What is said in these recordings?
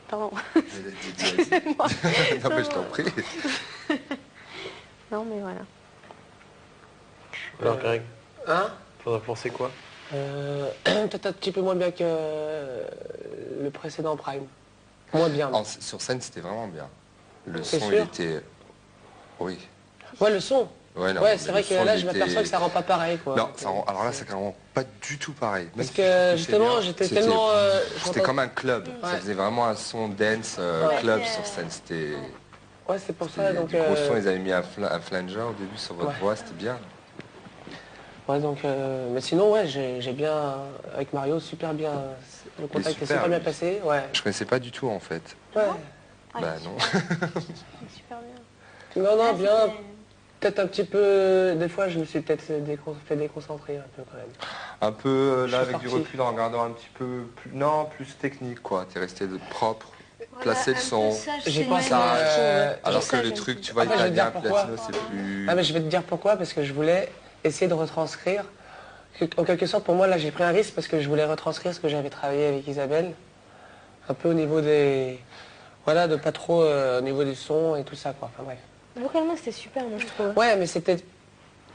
Pardon. Excuse-moi. Non, mais je t'en prie. Non, mais voilà. Alors, Greg, Hein faudrait penser quoi? Peut-être un petit peu moins bien que le précédent Prime. Moins bien. Sur scène, c'était vraiment bien. Le C'est son, sûr il était... Oui. Ouais, le son. Ouais, non, Ouais, mais c'est vrai le que son, là, il je était- m'aperçois que ça rend pas pareil, quoi. Non, alors là, ça rend pas du tout pareil. Parce Même si que, je trouve c'est justement, bien, j'étais c'était- tellement, C'était j'entends- comme un club. Ça Ouais. faisait vraiment un son dance Ouais. club sur scène. C'était... Ouais, c'est pour ça, donc... Du gros son, ils avaient mis un flanger au début sur votre Ouais. voix, c'était bien. Ouais, donc... mais sinon, ouais, j'ai bien... Avec Mario, super bien... Le contact est super, super bien lui. passé, ouais. Je connaissais pas du tout, en fait. Ouais. Ah, Bah il est non. super bien. Non, non, Ah, bien... c'était- Peut-être un petit peu... Des fois, je me suis peut-être fait déconcentrer un peu, quand même. Un peu, Je là, suis avec du sorti. recul, en regardant un petit peu... Plus... Non, plus technique, quoi. T'es resté propre, Voilà, placer le un peu son. ça, J'ai c'est pensé mal, à- je trouve. Alors Ça, que le j'aime truc, plus. tu vois, Après, je vais te italien, dire pourquoi. platino, c'est plus... Ah, mais je vais te dire pourquoi, parce que je voulais essayer de retranscrire. En quelque sorte, pour moi, là, j'ai pris un risque parce que je voulais retranscrire ce que j'avais travaillé avec Isabelle. Un peu au niveau des... Voilà, de pas trop au niveau du son et tout ça, quoi. Enfin, bref. Vocalement, c'était super, moi, je trouve. Ouais, mais c'était...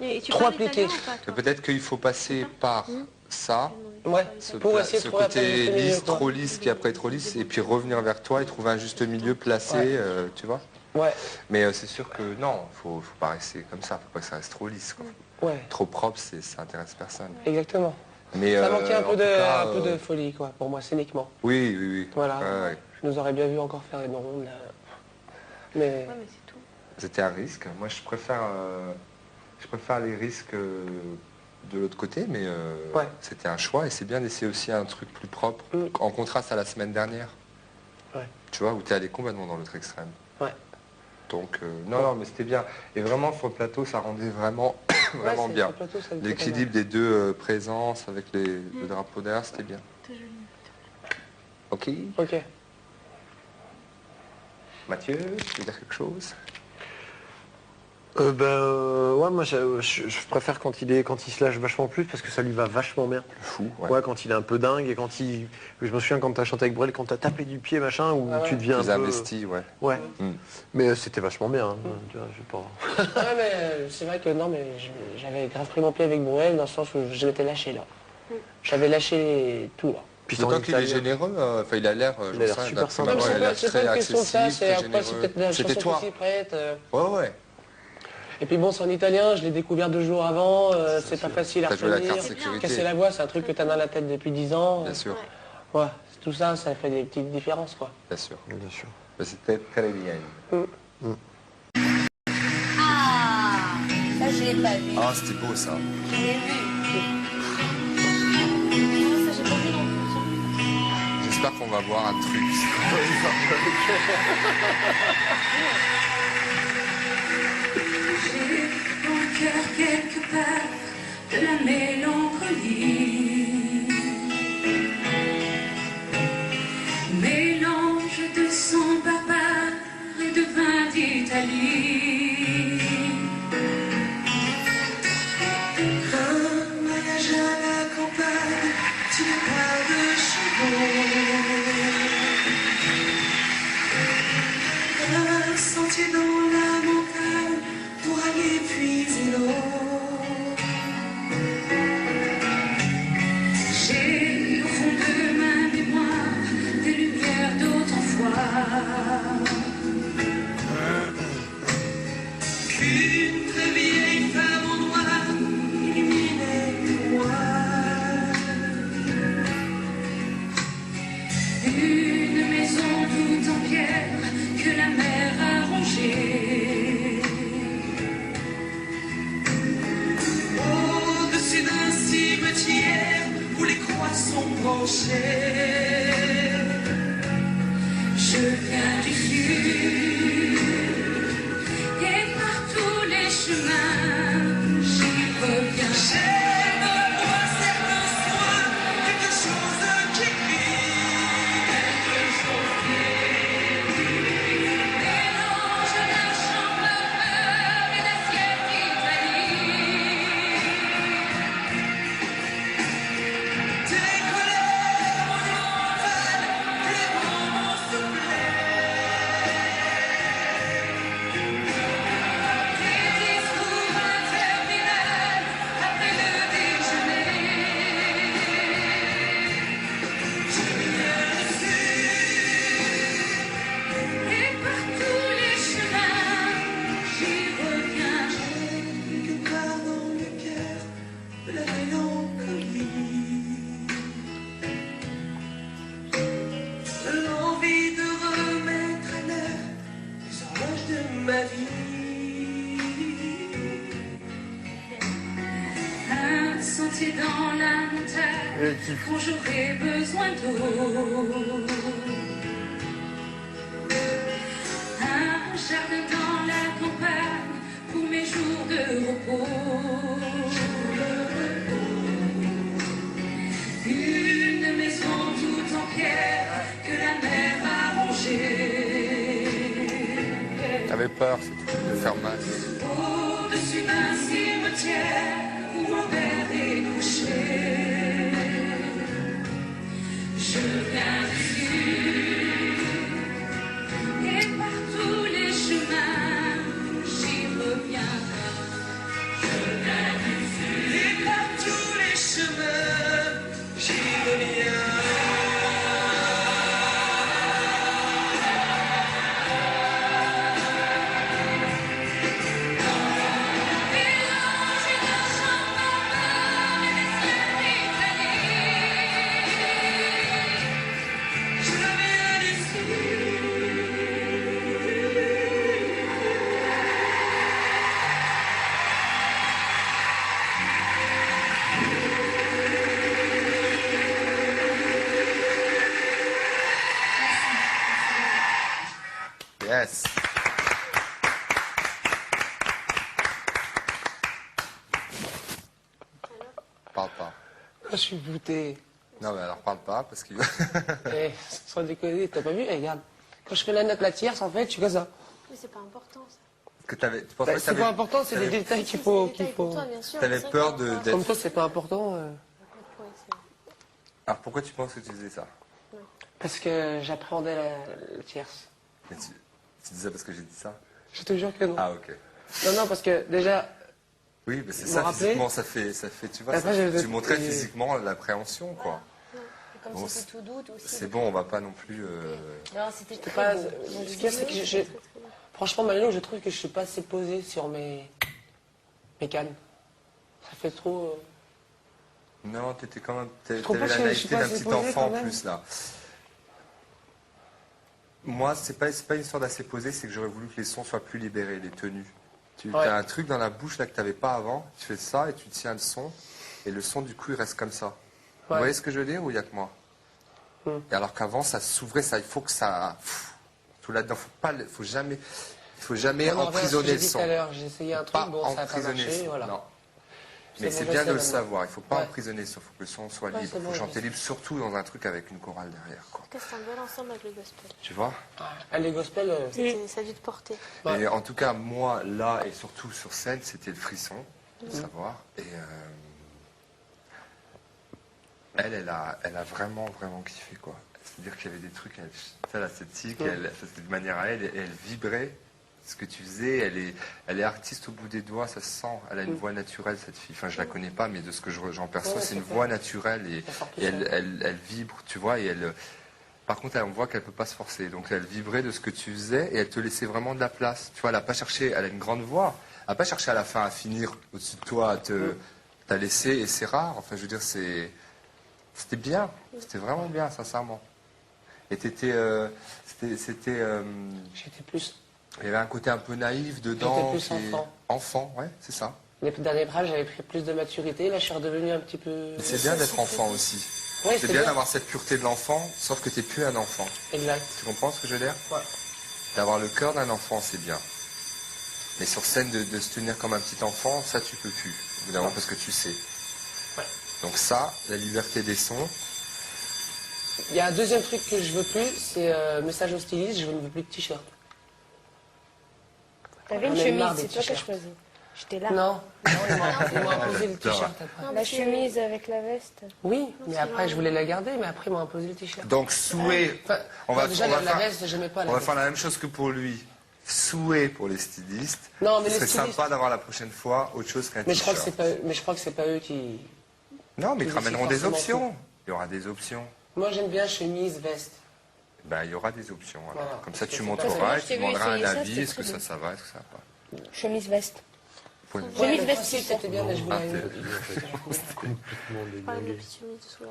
Et tu Trop parles appliqué. italien ou pas, toi Peut-être qu'il faut passer par ça, Ouais, pour essayer de ce trouver un peu le côté juste milieu, lisse, quoi. trop lisse, qui après est trop lisse, et puis revenir vers toi et trouver un juste milieu placé, Ouais. tu vois. Ouais, Mais c'est sûr que non, faut pas rester comme ça, faut pas que ça reste trop lisse, quoi. ouais, Trop propre, ça intéresse personne. exactement. Mais Ça manquait un en peu, tout cas, un peu de folie, quoi, pour moi, scéniquement. Oui, oui, oui. Voilà. Ouais, ouais. Je nous aurais bien vu encore faire une ronde, là. Mais... Ouais, mais c'est tout. C'était un risque. Moi, je préfère les risques de l'autre côté, mais Ouais. c'était un choix et c'est bien d'essayer aussi un truc plus propre, Mm. en contraste à la semaine dernière. Ouais. Tu vois, où tu es allé complètement dans l'autre extrême. Ouais. Donc, non, mais c'était bien. Et vraiment, sur le plateau, ça rendait vraiment, vraiment Ouais, c'est- bien. sur le plateau, ça me fait L'équilibre des deux présences avec le drapeau derrière, c'était bien. C'est joli. Ok. pas mal. Ok. Mathieu, tu veux dire quelque chose? Ouais, moi je préfère quand il se lâche vachement plus parce que ça lui va vachement bien. Fou, ouais. Ouais, quand il est un peu dingue et je me souviens quand t'as chanté avec Brel, quand t'as tapé du pied machin, où Ah ouais. tu deviens Plus un peu... investi, ouais. Ouais. Mm. Mais c'était vachement bien. Hein. Tu vois, je sais pas. Ouais, mais c'est vrai que non, mais j'avais grave pris mon pied avec Bruel dans le sens où je m'étais lâché, là. J'avais lâché tout, là. Puis D'autant en qu'il est italien. généreux, enfin il a l'air, Il a l'air j'en sais super rien, sympa. d'après Non, moi, mais il a l'air c'est pas très une question de ça, accessible, c'est très après, c'est généreux. peut-être la C'était chanson toi. qui s'y prête. Ouais, ouais. Et puis bon, c'est en italien, je l'ai découvert 2 jours avant, c'est pas facile à T'as joué la retenir. carte sécurité. Casser la voix, c'est un truc que t'as dans la tête depuis 10 ans. Bien sûr, Ouais, tout ça, ça fait des petites différences, quoi. bien sûr. Bien sûr. Mais c'était très bien. Ah, ça, je l'ai pas vu. Ah, c'était beau ça. Je l'ai vu. Non, ça, j'ai pas vu non plus. J'espère qu'on va voir un truc. J'ai dans le cœur quelque part de la mélancolie, mélange de sang barbare et de vin d'Italie. Un voyage à la campagne, tu parles de chevaux. Un sentier dans la montagne pour aller puiser l'eau. J'ai au fond de ma mémoire des lumières d'autrefois. Qu'une très vieille femme en noir illuminait pour moi. Une maison toute en pierre que la mer a rongée. Au-dessus d'un cimetière où les croix sont branchées. Je viens du sud et par tous les chemins j'y reviens. J'ai dans moi certains soins quelque chose qui mélange la chambre et l'assiette d'Italie. Tes couleurs monumentales, les mots soufflent. planter dans la montagne quand j'aurai besoin d'eau. Un jardin dans la campagne pour mes jours de repos. Une maison toute en pierre que la mer a rongée. T'avais peur, c'est tout, de faire mal. Au-dessus d'un cimetière où mon père est couché. Je viens du sud et par tous les chemins j'y reviens. Je viens du sud et par tous les chemins j'y reviens. Yes. Parle pas. Je suis bouté. Non mais alors parle pas parce qu'il... Eh, sans déconner, t'as pas vu? Eh, regarde. Quand je fais la note, la tierce, en fait, je suis comme ça. Mais c'est pas important ça. tu pensais que C'est pas important, c'est des détails qu'il faut. Pour toi, bien sûr. T'avais c'est vrai peur que d'être... Comme toi, c'est pas important. Ouais, c'est- Alors pourquoi tu penses que tu faisais ça? Parce que j'appréhendais la tierce. Mais tu dis ça parce que j'ai dit ça? Je te jure que non. Ah ok. Non, non, parce que déjà, Oui, mais c'est Vous ça, me rappelez physiquement, ça fait, tu vois, Après, ça- j'ai- tu montrais j'ai- physiquement l'appréhension, quoi. Non, et Bon, comme c'était tout doux, tout aussi. C'est bon, on va pas non plus... Non, c'était c'était très pas. beau. Ce qu'il y a, c'est que j'ai. Franchement, maintenant, je trouve que je suis pas assez posé sur mes cannes. Ça fait trop. Non, t'étais quand même... trouve T'avais pas la que je suis naïveté pas d'un assez petit posé, enfant quand en même. plus, là. Moi, c'est pas une histoire d'assez posé, c'est que j'aurais voulu que les sons soient plus libérés, les tenues. Tu Ouais. as un truc dans la bouche là que tu n'avais pas avant, tu fais ça et tu tiens le son, et le son du coup il reste comme ça. Vous Ouais. voyez ce que je veux dire ou il n'y a que moi? Et alors qu'avant ça s'ouvrait, ça, il faut que ça... tout là-dedans, faut jamais On en revient à ce que emprisonner j'ai le dit son. tout à l'heure, j'ai essayé un truc, Pas bon, ça n'a pas emprisonner le marché, son, voilà. non. C'est Mais bon, c'est je bien sais de le maintenant. savoir, il ne faut pas Ouais. emprisonner le son, il faut que le son soit Ouais, libre. c'est Il bon, faut je chanter sais. libre, surtout dans un truc avec une chorale derrière. Quoi. En tout cas, c'est un bel ensemble avec le gospel. Tu vois? Les gospel, Ça a dû te porter. Ouais. Et en tout cas, moi, là, et surtout sur scène, c'était le frisson, de savoir. Et elle a vraiment, vraiment kiffé, quoi. C'est-à-dire qu'il y avait des trucs, l'esthétique, c'était de manière à elle, et elle vibrait ce que tu faisais. Elle est artiste au bout des doigts, ça se sent. Elle a une voix naturelle, cette fille. Enfin, je la connais pas, mais de ce que j'en perçois, Ouais, c'est une c'est voix naturelle, et Ça sort tout elle, seul. elle vibre, tu vois, et elle... Par contre, on voit qu'elle peut pas se forcer. Donc, elle vibrait de ce que tu faisais et elle te laissait vraiment de la place. Tu vois, elle a pas cherché, elle a une grande voix. Elle n'a pas cherché à la fin à finir au-dessus de toi, t'as laissé et c'est rare. Enfin, je veux dire, c'était bien. C'était vraiment bien, sincèrement. Et c'était, j'étais plus. il y avait un côté un peu naïf dedans. J'étais plus enfant. Enfant, ouais, c'est ça. Les derniers bras, j'avais pris plus de maturité, là, je suis redevenu un petit peu. Mais c'est bien d'être enfant aussi. Ouais, C'est bien d'avoir cette pureté de l'enfant, sauf que t'es plus un enfant. Exact. Tu comprends ce que je veux dire? Ouais. D'avoir le cœur d'un enfant, c'est bien. Mais sur scène, de se tenir comme un petit enfant, ça, tu peux plus. Évidemment, parce que tu sais. Ouais. Donc ça, la liberté des sons. Il y a un deuxième truc que je veux plus, c'est message au styliste, je ne veux plus de t-shirt. T'avais une J'en ai marre chemise, des c'est toi qui as t-shirts. choisi. J'étais là. Non, ils m'ont imposé le J'adore. t-shirt après. La chemise avec la veste. Oui, mais après je voulais la garder, mais après ils m'ont imposé le t-shirt. Donc souhait. Enfin, On va, déjà on va la faire, veste, j'aimais pas la on va veste. faire la même chose que pour lui. Souhait pour les stylistes. Non, mais Ce les serait stylistes- sympa d'avoir la prochaine fois autre chose qu'un Mais je crois que t-shirt. c'est pas, mais je crois que c'est pas eux qui. Non, mais ils te Ils ramèneront des forcément options. Il y aura des options. Moi j'aime bien chemise, veste. Ben, il y aura des options. Alors. Voilà. Comme ça, tu C'est montreras et je tu t'ai vu demanderas un essayer ça, avis. c'était Est-ce que très ça va, est-ce que ça va pas? Chemise veste. Point de vue. Ouais, Chemise le veste, principe, c'est c'était bien, mais je voulais. Parler de petite chemise sous la...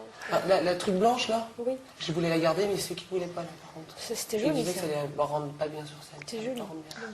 Ah, la truc blanche là, Oui, je voulais la garder, mais ceux qui voulaient pas là par contre. c'était Ils joli disaient que ça. ça allait me rendre pas bien sur scène. C'est joli. Ça me rend bien.